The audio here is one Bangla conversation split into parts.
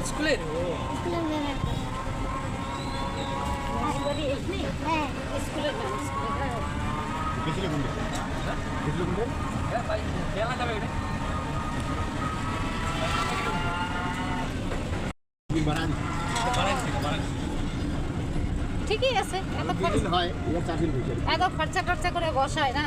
স্কুলের ঠিকই আছে, এত খরচা খরচা করে বসায় না।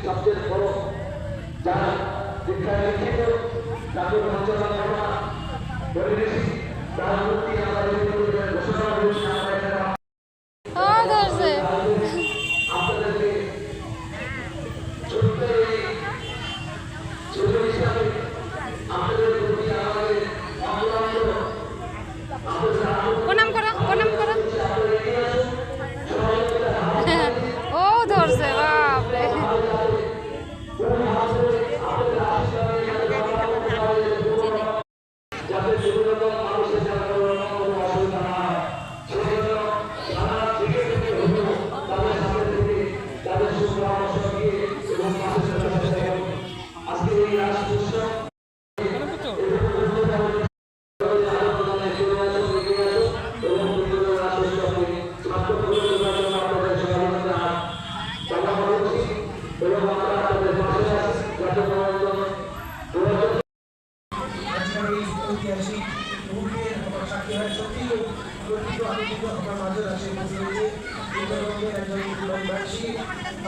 সবচেয়ে বড় যারা শিক্ষায় শিক্ষিত তাদের মঞ্চনা পরিবেশ তার মূর্তি আমরা ঘোষণা করেছি। আপনাদেরকে ছোট্ট ছোট হিসাবে আমাদের প্রতি আমাদের প্রণাম করো, প্রণাম করো। ও ধরছে, বাপরে।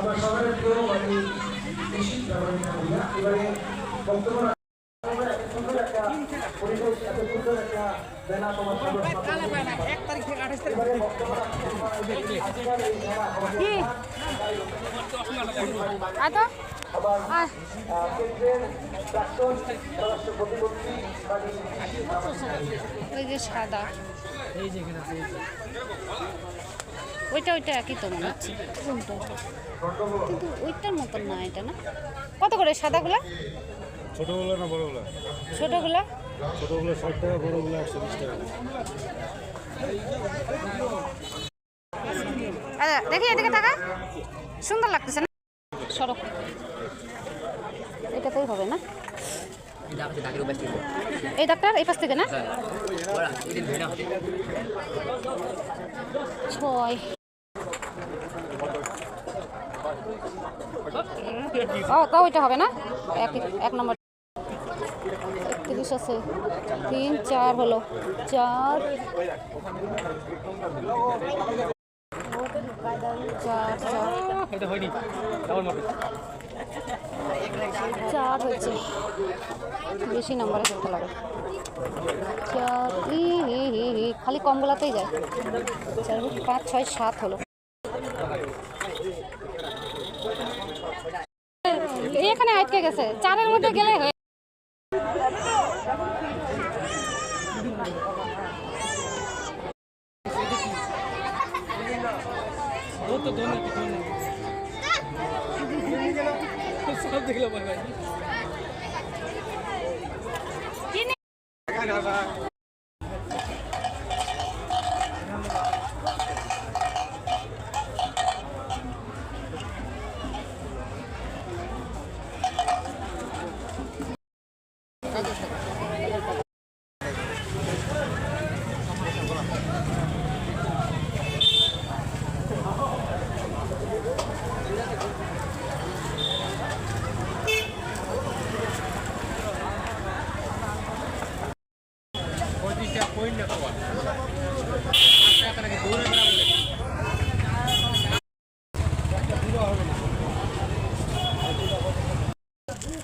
আমার সবার প্রিয় আমি বেশি এবারে বক্তব্য একটা পরিবেশ এত সুন্দর একটা বেলা তোমার ওই যে সাদা, ওইটা ওইটা একই তো মনে হচ্ছে, কিন্তু ওইটার মতন না, এটা না। কত করে সাদাগুলা? ছোটগুলো না বড়গুলো? ছোটগুলা 60 টাকা, বড়গুলো 120 টাকা। আচ্ছা দেখি, এদিকে টাকা সুন্দর লাগতেছে না? সড়ক এটাতেই হবে না? এই ডাক্তার এই পাশ থেকে না? 6 ও ওইটা হবে না? এক নম্বর 31 আছে, 3 4 হলো, 4 হয়েছে, বেশি নাম্বারে করতে লাগে। 4 খালি কমগুলাতেই যায়। 4 5 6 7 হলো। এখানে আটকে গেছে, 4-এর মধ্যে গেলে হয়ে। সব দেখলো ভাই ভাই।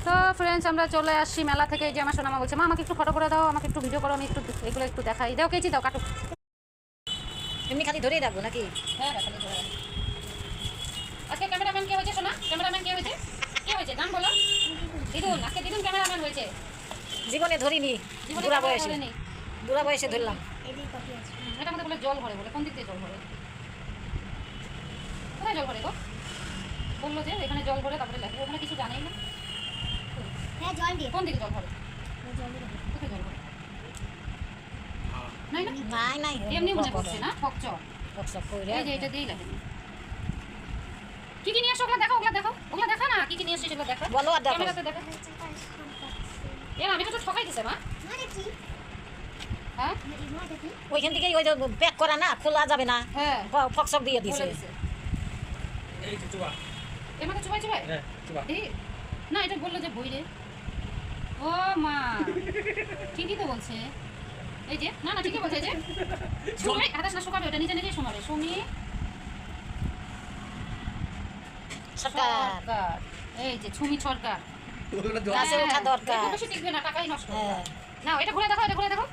তো ফ্রেন্ডস, আমরা চলে আসছি মেলা থেকে। যে আমার সোনামা বলছে, মা আমাকে একটু ফটো করে দাও, আমাকে একটু ভিডিও করো, আমি একটু এগুলো একটু দেখাই দাও। কেজি দাও, কাটো। এমনি খালি ধরেই রাখবো নাকি? হ্যাঁ খালি ধরে রাখবো। আজকে ক্যামেরাম্যান কে হয়েছে সোনা? ক্যামেরাম্যান কে হয়েছে? কে হয়েছে নাম বলো? দিদুন। আজকে দিদুন ক্যামেরাম্যান হয়েছে। জীবনে ধরিনি, জীবনে বুড়া কখনো বয়সে ধরেনি। বুড়া বয়সে ধরলাম। এটা আমাদের বলে জল ভরে বলে, কোন দিক দিয়ে জল ভরে? কোথায় জল ভরে গো? বললো যে এখানে জল ভরে, তারপরে লেখে, ওখানে কিছু জানেই না। হ্যাঁ জল দিয়ে কোন দিকে জল ভরে? জল দিয়ে কোথায় জল ভরে? নাই না, নাই নাই এমনি মনে করছে না, ফকচর। বকসক কইরে এই যে এটা দিয়েই লেখে। কি কি নিয়ে আসো ওগুলা দেখো, ওগুলা দেখো, ওগুলা দেখা না, কি কি নিয়ে আসছো সেগুলো দেখা। বলো আর দেখো। ক্যামেরাতে দেখা। এর আমি তো ঠকাই দিছে মা। মানে কি হ্যাঁ মানে কি ওইখান থেকে ওই যে প্যাক করা না, খোলা যাবে না, হ্যাঁ ফকসক দিয়ে দিছে। বলে দিছে। এই তো চুবা এর মধ্যে চুবাই চুবাই হ্যাঁ চুবা এই, না এটা বললো যে বই রে। ও মা ঠিকই তো বলছে। এই যে না না ঠিকই বলছে, এই যে সুমি আদাস না শুকাবে, ওটা নিজে নিজেই শোনাবে। সুমি সরকার সরকার, এই যে সুমি সরকার। গাছে ওঠা দরকার। একটু বেশি টিকবে না, টাকাই নষ্ট হবে। হ্যাঁ না এটা ঘুরে দেখো, এটা ঘুরে দেখো।